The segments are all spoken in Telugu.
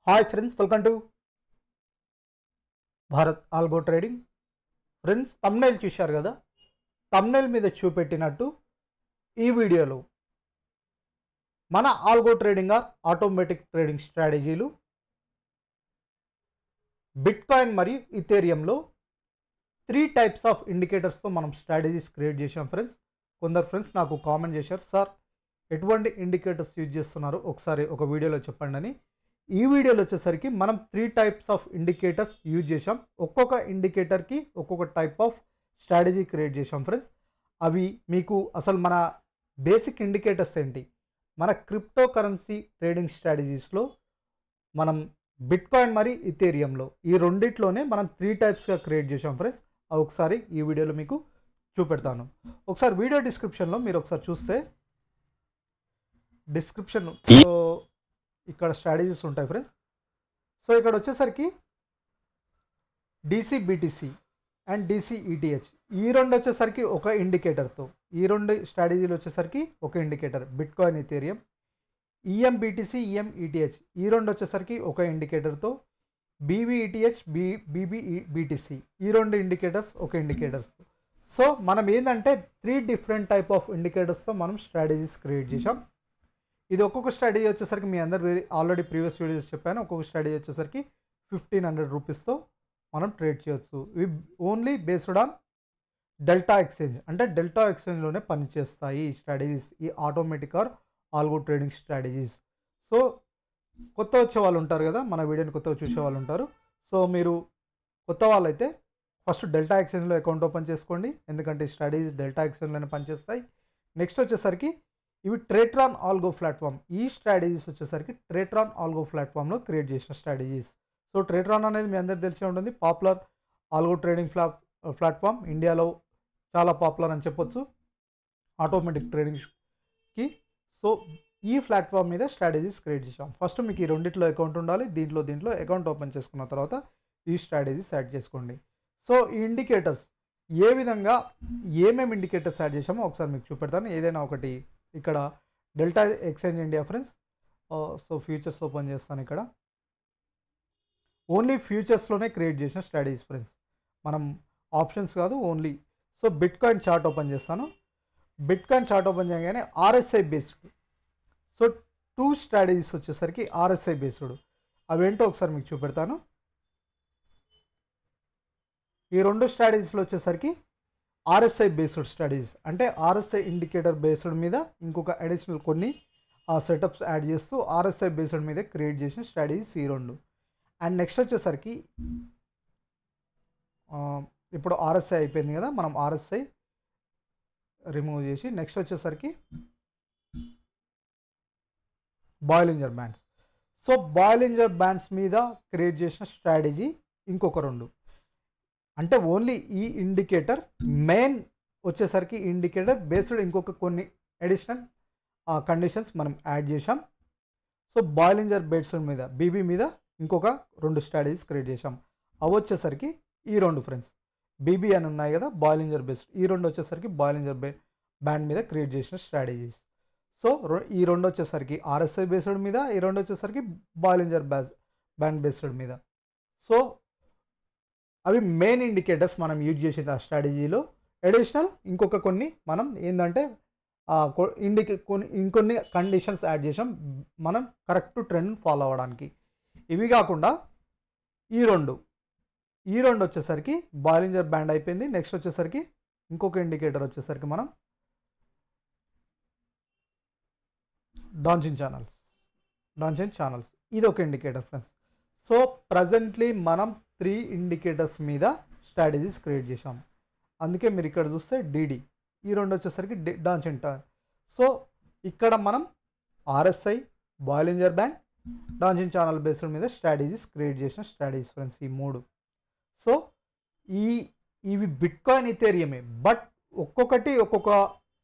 Hi friends, welcome to Bharat algo trading. Friends, thumbnail చూశారు కదా. తమ్నైల్ మీద చూపెట్టినట్టు ఈ వీడియోలో మన ఆల్గో ట్రేడింగ్ ఆటోమేటిక్ ట్రేడింగ్ స్ట్రాటజీలు బిట్కాయిన్ మరియు ఇథేరియంలో 3 టైప్స్ ఆఫ్ ఇండికేటర్స్తో మనం స్ట్రాటజీస్ క్రియేట్ చేసాం ఫ్రెండ్స్. కొందరు ఫ్రెండ్స్ నాకు కామెంట్ చేశారు, సార్ ఎటువంటి ఇండికేటర్స్ యూజ్ చేస్తున్నారు ఒకసారి ఒక వీడియోలో చెప్పండి అని. ఈ వీడియోలో వచ్చేసరికి మనం 3 టైప్స్ ఆఫ్ ఇండికేటర్స్ యూజ్ చేసాం. ఒక్కొక్క ఇండికేటర్కి ఒక్కొక్క టైప్ ఆఫ్ స్ట్రాటజీ క్రియేట్ చేసాం ఫ్రెండ్స్. అవి మీకు అసలు మన బేసిక్ ఇండికేటర్స్ ఏంటి, మన క్రిప్టో కరెన్సీ ట్రేడింగ్ స్ట్రాటజీస్లో మనం బిట్కాయిన్ మరియు ఇథేరియంలో ఈ రెండిట్లోనే మనం 3 టైప్స్గా క్రియేట్ చేసాం ఫ్రెండ్స్. అవి ఒకసారి ఈ వీడియోలో మీకు చూపెడతాను. ఒకసారి వీడియో డిస్క్రిప్షన్లో మీరు ఒకసారి చూస్తే డిస్క్రిప్షన్ ఇక్కడ స్ట్రాటజీస్ ఉంటాయి ఫ్రెండ్స్. సో ఇక్కడ వచ్చేసరికి DCBTC అండ్ DCETH ఈ రెండు వచ్చేసరికి ఒక ఇండికేటర్తో, ఈ రెండు స్ట్రాటజీలు వచ్చేసరికి ఒక indicator bitcoin Ethereum. EMBTC EMETH ఈ రెండు వచ్చేసరికి ఒక ఇండికేటర్తో, BBETH BBBTC ఈ రెండు ఇండికేటర్స్ ఒక ఇండికేటర్స్. సో మనం ఏంటంటే 3 డిఫరెంట్ టైప్ ఆఫ్ ఇండికేటర్స్తో మనం స్ట్రాటజీస్ క్రియేట్ చేసాం. ఇది ఒక్కొక్క స్ట్రాటజీ వచ్చేసరికి మీ అందరికి ఆల్రెడీ ప్రీవియస్ వీడియోస్ చెప్పాను. ఒక్కొక్క స్ట్రాటజీ వచ్చేసరికి 1500 రూపీస్తో మనం ట్రేడ్ చేయొచ్చు. ఇవి only based on Delta exchange, అంటే డెల్టా ఎక్స్చేంజ్లోనే పనిచేస్తాయి ఈ స్ట్రాటజీస్, ఈ automatic or algo trading strategies. So కొత్త వచ్చే వాళ్ళు ఉంటారు కదా, మన వీడియోని కొత్తగా చూసే వాళ్ళు ఉంటారు. సో మీరు కొత్త వాళ్ళైతే ఫస్ట్ డెల్టా ఎక్స్చేంజ్లో అకౌంట్ ఓపెన్ చేసుకోండి, ఎందుకంటే ఈ స్ట్రాటజీస్ డెల్టా ఎక్స్చేంజ్లోనే పనిచేస్తాయి. నెక్స్ట్ వచ్చేసరికి ఇవి ట్రేట్రాన్ ఆల్గో ప్లాట్ఫామ్, ఈ స్ట్రాటజీస్ వచ్చేసరికి ట్రేట్రాన్ ఆల్గో ప్లాట్ఫామ్లో క్రియేట్ చేసిన స్ట్రాటజీస్. సో ట్రేట్రాన్ అనేది మీ అందరికి తెలిసే ఉంటుంది, పాపులర్ ఆల్గో ట్రేడింగ్ ప్లాట్ఫామ్, ఇండియాలో చాలా పాపులర్ అని చెప్పొచ్చు ఆటోమేటిక్ ట్రేడింగ్కి. సో ఈ ప్లాట్ఫామ్ మీద స్ట్రాటజీస్ క్రియేట్ చేసాం. ఫస్ట్ మీకు ఈ రెండిట్లో అకౌంట్ ఉండాలి, దీంట్లో అకౌంట్ ఓపెన్ చేసుకున్న తర్వాత ఈ స్ట్రాటజీస్ యాడ్ చేసుకోండి. సో ఈ ఇండికేటర్స్ ఏ విధంగా ఏమేమి ఇండికేటర్స్ యాడ్ చేసామో ఒకసారి మీకు చూపెడతాను. ఏదైనా ఒకటి ఇక్కడ delta exchange India friends. So futures open చేస్తాను. ఇక్కడ ఓన్లీ ఫ్యూచర్స్లోనే క్రియేట్ చేసిన స్ట్రాటజీస్ ఫ్రెండ్స్, మనం ఆప్షన్స్ కాదు only. So bitcoin chart open చేస్తాను. బిట్కాయిన్ చార్ట్ ఓపెన్ చేయగానే RSI బేస్డ్. సో 2 స్ట్రాటజీస్ వచ్చేసరికి RSI బేస్డ్, అవేంటో ఒకసారి మీకు చూపెడతాను. ఈ 2 స్ట్రాటజీస్లో వచ్చేసరికి RSI బేస్డ్ స్ట్రాటజీస్, అంటే RSI ఇండికేటర్ బేస్డ్ మీద ఇంకొక అడిషనల్ కొన్ని సెటప్స్ యాడ్ చేస్తూ RSI బేస్డ్ మీద క్రియేట్ చేసిన స్ట్రాటజీస్ ఈ 2. అండ్ నెక్స్ట్ వచ్చేసరికి ఇప్పుడు RSI అయిపోయింది కదా, మనం RSI రిమూవ్ చేసి నెక్స్ట్ వచ్చేసరికి బాయిలింజర్ బ్యాండ్స్. సో బాయిలింజర్ బ్యాండ్స్ మీద క్రియేట్ చేసిన స్ట్రాటజీ ఇంకొక 2, అంటే ఓన్లీ ఈ ఇండికేటర్ మెయిన్ వచ్చేసరికి ఇండికేటర్ బేస్డ్ ఇంకొక కొన్ని అడిషనల్ కండిషన్స్ మనం యాడ్ చేసాం. సో బాయిలింజర్ బేట్స్ మీద BB మీద ఇంకొక 2 స్ట్రాటజీస్ క్రియేట్ చేసాం. అవి వచ్చేసరికి ఈ 2 ఫ్రెండ్స్, BB అని ఉన్నాయి కదా బాయిలింజర్ బేస్డ్, ఈ 2 వచ్చేసరికి బాయిలింజర్ బ్యాండ్ మీద క్రియేట్ చేసిన స్ట్రాటజీస్. సో ఈ 2 వచ్చేసరికి RSI బేస్డ్ మీద, ఈ 2 వచ్చేసరికి బాయిలింజర్ బ్యాండ్ బేస్డ్ మీద. సో అవి మెయిన్ ఇండికేటర్స్ మనం యూజ్ చేసిన ఆ స్ట్రాటజీలో. అడిషనల్ ఇంకొక కొన్ని మనం ఏంటంటే ఇంకొన్ని కండిషన్స్ యాడ్ చేసాం మనం కరెక్ట్ ట్రెండ్ ఫాలో అవ్వడానికి. ఇవి కాకుండా ఈ 2 వచ్చేసరికి బాయిలింజర్ బ్యాండ్ అయిపోయింది. నెక్స్ట్ వచ్చేసరికి ఇంకొక ఇండికేటర్ వచ్చేసరికి మనం డాన్జిన్ ఛానల్స్ ఇది ఒక ఇండికేటర్ ఫ్రెండ్స్. సో ప్రజెంట్లీ మనం 3 ఇండికేటర్స్ మీద స్ట్రాటజీస్ క్రియేట్ చేసాం. అందుకే మీరు ఇక్కడ చూస్తే DD, ఈ 2 వచ్చేసరికి డాన్జిన్. సో ఇక్కడ మనం RSI, Bollinger band, Donchian channel based మీద స్ట్రాటజీస్ క్రియేట్ చేసిన స్ట్రాటజీస్ ఫ్రెండ్స్ ఈ 3. సో ఇవి బిట్కాయిన్ ఇథేరియమే, బట్ ఒక్కొక్కటి ఒక్కొక్క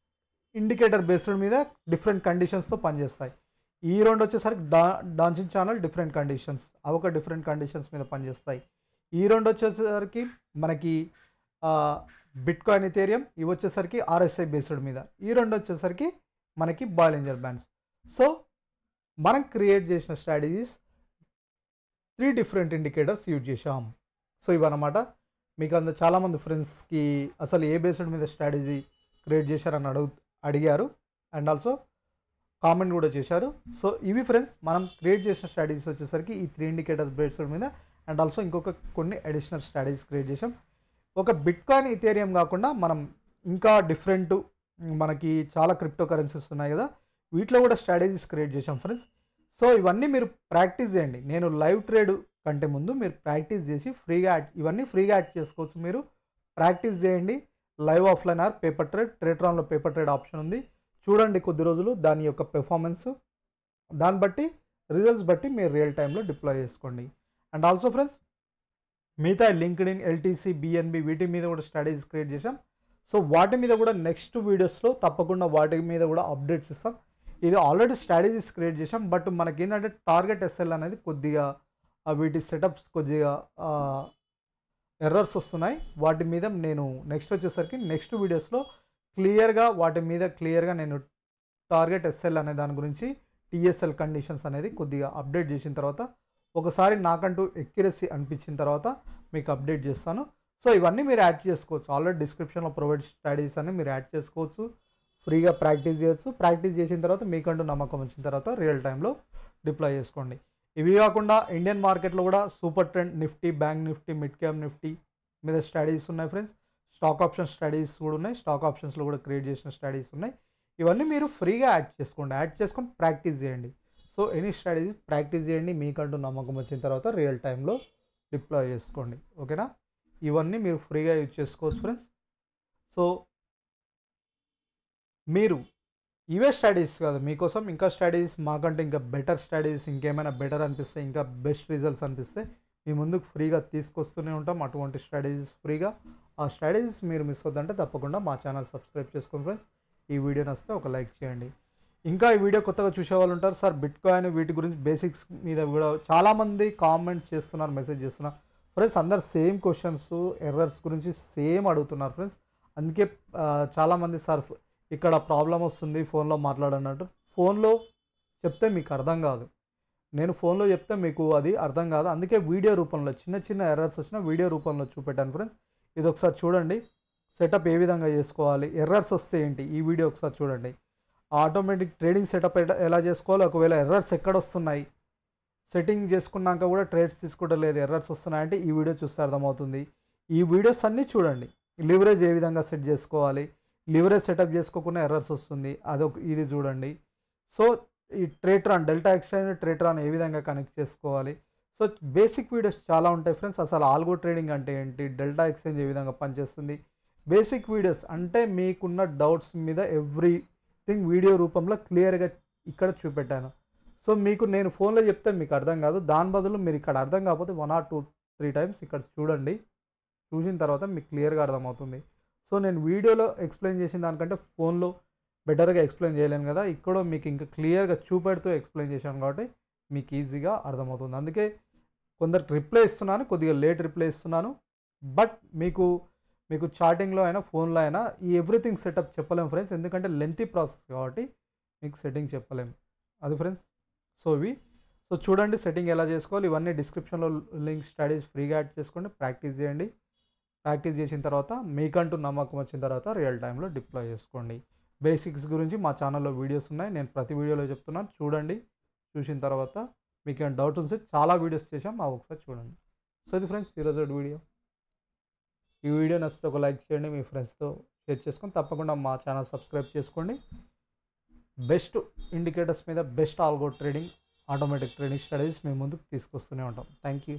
ఇండికేటర్ బేస్డ్ మీద డిఫరెంట్ కండిషన్స్తో పనిచేస్తాయి. ఈ 2 వచ్చేసరికి డాన్జిన్ ఛానల్ డిఫరెంట్ కండిషన్స్, అవొక డిఫరెంట్ కండిషన్స్ మీద పనిచేస్తాయి. ఈ 2 వచ్చేసరికి మనకి బిట్కాయిన్ ఇథేరియం, ఇవి వచ్చేసరికి RSI బేస్డ్ మీద, ఈ 2 వచ్చేసరికి మనకి బాయిలింజర్ బ్యాండ్స్. సో మనం క్రియేట్ చేసిన స్ట్రాటజీస్ 3 డిఫరెంట్ ఇండికేటర్స్ యూజ్ చేశాం. సో ఇవన్నమాట. మీకు చాలామంది ఫ్రెండ్స్కి అసలు ఏ బేస్డ్ మీద స్ట్రాటజీ క్రియేట్ చేశారని అడిగారు అండ్ ఆల్సో కామెంట్ కూడా చేశారు. సో ఇవి ఫ్రెండ్స్ మనం క్రియేట్ చేసిన స్ట్రాటజీస్ వచ్చేసరికి ఈ 3 ఇండికేటర్స్ బేస్డ్ మీద అండ్ ఆల్సో ఇంకొక కొన్ని అడిషనల్ స్ట్రాటజీస్ క్రియేట్ చేసాం. ఒక బిట్కాయిన్ ఇథేరియం కాకుండా మనం ఇంకా డిఫరెంట్ మనకి చాలా క్రిప్టో కరెన్సీస్ ఉన్నాయి కదా, వీటిలో కూడా స్ట్రాటజీస్ క్రియేట్ చేసాం ఫ్రెండ్స్. సో ఇవన్నీ మీరు ప్రాక్టీస్ చేయండి. నేను లైవ్ ట్రేడ్ కంటే ముందు మీరు ప్రాక్టీస్ చేసి ఇవన్నీ ఫ్రీగా యాడ్ చేసుకోవచ్చు. మీరు ప్రాక్టీస్ చేయండి. Live offline or paper trade, ట్రేట్రాన్లో పేపర్ ట్రేడ్ ఆప్షన్ ఉంది. చూడండి కొద్ది రోజులు దాని యొక్క పెర్ఫార్మెన్స్, దాన్ని బట్టి రిజల్ట్స్ బట్టి మీరు రియల్ టైంలో డిప్లాయ్ చేసుకోండి. అండ్ ఆల్సో ఫ్రెండ్స్ మిగతా లింక్డ్ఇన్, ఎల్టీసీ, బిఎన్బి వీటి మీద కూడా స్ట్రాటజీస్ క్రియేట్ చేసాం. సో వాటి మీద కూడా నెక్స్ట్ వీడియోస్లో తప్పకుండా వాటి మీద కూడా అప్డేట్స్ ఇస్తాం. ఇది ఆల్రెడీ స్ట్రాటజీస్ క్రియేట్ చేసాం, బట్ మనకి ఏంటంటే టార్గెట్ ఎస్ఎల్ అనేది కొద్దిగా వీటి సెటప్స్ కొద్దిగా ఎర్రర్స్ వస్తున్నాయి. వాటి మీద నేను నెక్స్ట్ వచ్చేసరికి నెక్స్ట్ వీడియోస్లో వాటి మీద క్లియర్గా నేను టార్గెట్ ఎస్ఎల్ అనే దాని గురించి టీఎస్ఎల్ కండిషన్స్ అనేది కొద్దిగా అప్డేట్ చేసిన తర్వాత ఒకసారి నాకంటూ ఎక్యురసీ అనిపించిన తర్వాత మీకు అప్డేట్ చేస్తాను. సో ఇవన్నీ మీరు యాడ్ చేసుకోవచ్చు. ఆల్రెడీ డిస్క్రిప్షన్లో ప్రొవైడ్ స్ట్రాటజీస్ అన్ని మీరు యాడ్ చేసుకోవచ్చు. ఫ్రీగా ప్రాక్టీస్ చేయొచ్చు. ప్రాక్టీస్ చేసిన తర్వాత మీకంటూ నమ్మకం వచ్చిన తర్వాత రియల్ టైంలో డిప్లాయ్ చేసుకోండి. ఇవి కాకుండా ఇండియన్ మార్కెట్లో కూడా super trend, Nifty, bank Nifty, mid cap Nifty మీద స్ట్రాటజీస్ ఉన్నాయి ఫ్రెండ్స్. స్టాక్ ఆప్షన్ స్ట్రాటజీస్ కూడా ఉన్నాయి. స్టాక్ ఆప్షన్స్లో కూడా క్రియేట్ చేసిన స్ట్రాటజీస్ ఉన్నాయి. ఇవన్నీ మీరు ఫ్రీగా యాడ్ చేసుకొని ప్రాక్టీస్ చేయండి. సో ఎనీ స్ట్రాటజీ ప్రాక్టీస్ చేయండి. మీకంటూ నమ్మకం వచ్చిన తర్వాత రియల్ టైంలో డిప్లాయ్ చేసుకోండి. ఓకేనా? ఇవన్నీ మీరు ఫ్రీగా యూజ్ చేసుకోవచ్చు ఫ్రెండ్స్. సో మీరు ఇవే స్ట్రాటజీస్ కాదు, మీకోసం ఇంకా స్ట్రాటజీస్ మాకంటే ఇంకా బెటర్ స్ట్రాటజీస్ ఇంకేమైనా బెటర్ అనిపిస్తే, ఇంకా బెస్ట్ రిజల్ట్స్ అనిపిస్తే మీ ముందుకు ఫ్రీగా తీసుకొస్తూనే ఉంటాం. అటువంటి స్ట్రాటజీస్ ఫ్రీగా. ఆ స్ట్రాటజీస్ మీరు మిస్ అవుతుందంటే తప్పకుండా మా ఛానల్ సబ్స్క్రైబ్ చేసుకోండి ఫ్రెండ్స్. ఈ వీడియో నచ్చితే ఒక లైక్ చేయండి. ఇంకా ఈ వీడియో కొత్తగా చూసే వాళ్ళు ఉంటారు, సార్ బిట్కాయిన్ వీటి గురించి బేసిక్స్ మీద కూడా చాలామంది కామెంట్స్ చేస్తున్నారు, మెసేజ్ చేస్తున్నారు ఫ్రెండ్స్. అందరు సేమ్ క్వశ్చన్స్, ఎర్రర్స్ గురించి సేమ్ అడుగుతున్నారు ఫ్రెండ్స్. అందుకే చాలామంది సార్ ఇక్కడ ప్రాబ్లం వస్తుంది ఫోన్లో మాట్లాడన్నట్టు. ఫోన్లో చెప్తే మీకు అర్థం కాదు, నేను ఫోన్లో చెప్తే మీకు అది అర్థం కాదు. అందుకే వీడియో రూపంలో చిన్న ఎర్రర్స్ వచ్చినా వీడియో రూపంలో చూపెట్టాను ఫ్రెండ్స్. ఇది ఒకసారి చూడండి, సెటప్ ఏ విధంగా చేసుకోవాలి, ఎర్రర్స్ వస్తే ఏంటి, ఈ వీడియో ఒకసారి చూడండి. ఆటోమేటిక్ ట్రేడింగ్ సెటప్ ఎలా చేసుకోవాలి, ఒకవేళ ఎర్రర్స్ ఎక్కడ వస్తున్నాయి, సెట్టింగ్ చేసుకున్నాక కూడా ట్రేడ్స్ తీసుకోవట్లేదు, ఎర్రర్స్ వస్తున్నాయంటే ఈ వీడియో చూస్తే అర్థమవుతుంది. ఈ వీడియోస్ అన్నీ చూడండి. లివరేజ్ ఏ విధంగా సెట్ చేసుకోవాలి, లివరేజ్ సెటప్ చేసుకోకుండా ఎర్రర్స్ వస్తుంది, ఇది చూడండి. సో ఈ ట్రేట్రాన్, డెల్టా ఎక్స్చేంజ్ ట్రేట్రాన్ ఏ విధంగా కనెక్ట్ చేసుకోవాలి. సో బేసిక్ వీడియోస్ చాలా ఉంటాయి ఫ్రెండ్స్. అసలు ఆల్గో ట్రేడింగ్ అంటే ఏంటి, డెల్టా ఎక్స్చేంజ్ ఏ విధంగా పనిచేస్తుంది, బేసిక్ వీడియోస్ అంటే మీకున్న డౌట్స్ మీద ఎవ్రీథింగ్ వీడియో రూపంలో క్లియర్గా ఇక్కడ చూపెట్టాను. సో మీకు నేను ఫోన్లో చెప్తే మీకు అర్థం కాదు, దాని బదులు మీరు ఇక్కడ అర్థం కాకపోతే 1 or 2, 3 టైమ్స్ ఇక్కడ చూడండి. చూసిన తర్వాత మీకు క్లియర్గా అర్థమవుతుంది. సో నేను వీడియోలో ఎక్స్ప్లెయిన్ చేసిన దానికంటే ఫోన్లో బెటర్గా ఎక్స్ప్లెయిన్ చేయలేను కదా, ఇక్కడ మీకు ఇంకా క్లియర్గా చూపెడుతూ ఎక్స్ప్లెయిన్ చేశాను కాబట్టి మీకు ఈజీగా అర్థమవుతుంది. అందుకే కొందరికి రిప్లై ఇస్తున్నాను, కొద్దిగా లేట్ రిప్లై ఇస్తున్నాను. బట్ మీకు చాటింగ్లో అయినా ఫోన్లో అయినా ఈ ఎవ్రీథింగ్ సెటప్ చెప్పలేము ఫ్రెండ్స్, ఎందుకంటే లెంతీ ప్రాసెస్ కాబట్టి మీకు సెట్టింగ్ చెప్పలేము. అది ఫ్రెండ్స్. సో చూడండి సెట్టింగ్ ఎలా చేసుకోవాలి. ఇవన్నీ డిస్క్రిప్షన్లో లింక్ స్ట్రాటజీస్ ఫ్రీగా యాడ్ చేసుకోండి. ప్రాక్టీస్ చేయండి. ప్రాక్టీస్ చేసిన తర్వాత మీకంటూ నమ్మకం వచ్చిన తర్వాత రియల్ టైంలో డిప్లాయ్ చేసుకోండి. బేసిక్స్ గురించి మా ఛానల్లో వీడియోస్ ఉన్నాయి, నేను ప్రతి వీడియోలో చెప్తున్నాను. చూడండి, చూసిన తర్వాత మీకు ఏమైనా డౌట్ ఉంటే చాలా వీడియోస్ చేసాం, ఒకసారి చూడండి. సో ఇది ఫ్రెండ్స్ ఈరోజు వీడియో. ఈ వీడియో నచ్చితే ఒక లైక్ చేయండి, మీ ఫ్రెండ్స్తో షేర్ చేసుకొని తప్పకుండా మా ఛానల్ సబ్స్క్రైబ్ చేసుకోండి. బెస్ట్ ఇండికేటర్స్ మీద best algo trading, automatic trading strategies మేము ముందుకు తీసుకొస్తూనే ఉంటాం. Thank you.